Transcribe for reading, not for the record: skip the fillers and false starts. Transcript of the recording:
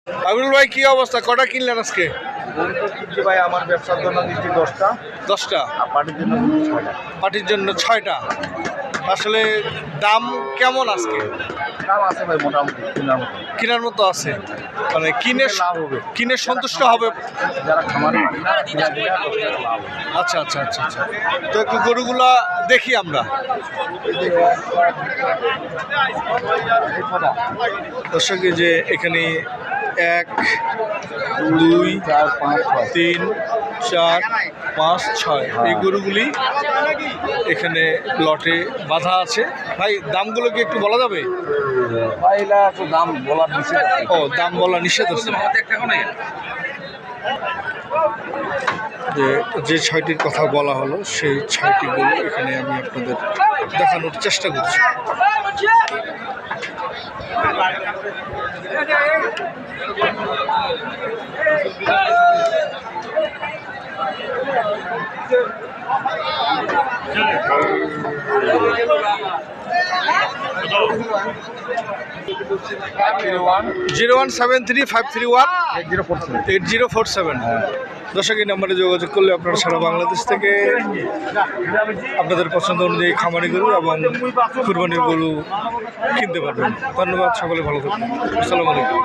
আবুল ভাই কি অবস্থা, কটা কিনলেন আজকে? ভাই আমার ব্যবসার জন্য দিচ্ছি 10টা। 10টা, আর পার্টির জন্য 6টা। পার্টির জন্য 6টা। আসলে দাম কেমন আজকে? দাম আছে ভাই মোটামুটি কেনার মতো আছে, মানে লাভ হবে। কিনে সন্তুষ্ট হবে। যারা খামার লাভ। আচ্ছা আচ্ছা আচ্ছা আচ্ছা, তো একটু গরুগুলা দেখি আমরা। দর্শক, যে এখানে 1 2 4 5 6 3 4 5 6 এই গরুগুলি এখানে লটে বাঁধা আছে। ভাই দামগুলো কি একটু বলা যাবে? ভাই এটা তো দাম বলার নিষেধ। ও, দাম বলা নিষেধ আছে। যে 6টির কথা বলা হলো সেই 6টি গরু এখানে আমি আপনাদের দেখানোর চেষ্টা করছি। জিরো 173-531-8047। দর্শক, এই নম্বরে যোগাযোগ করলে আপনারা সারা বাংলাদেশ থেকে আপনাদের পছন্দ অনুযায়ী খামারি গরু এবং কুরবানির গরু কিনতে পারবেন। ধন্যবাদ, সকলে ভালো থাকবেন। আসসালামু আলাইকুম।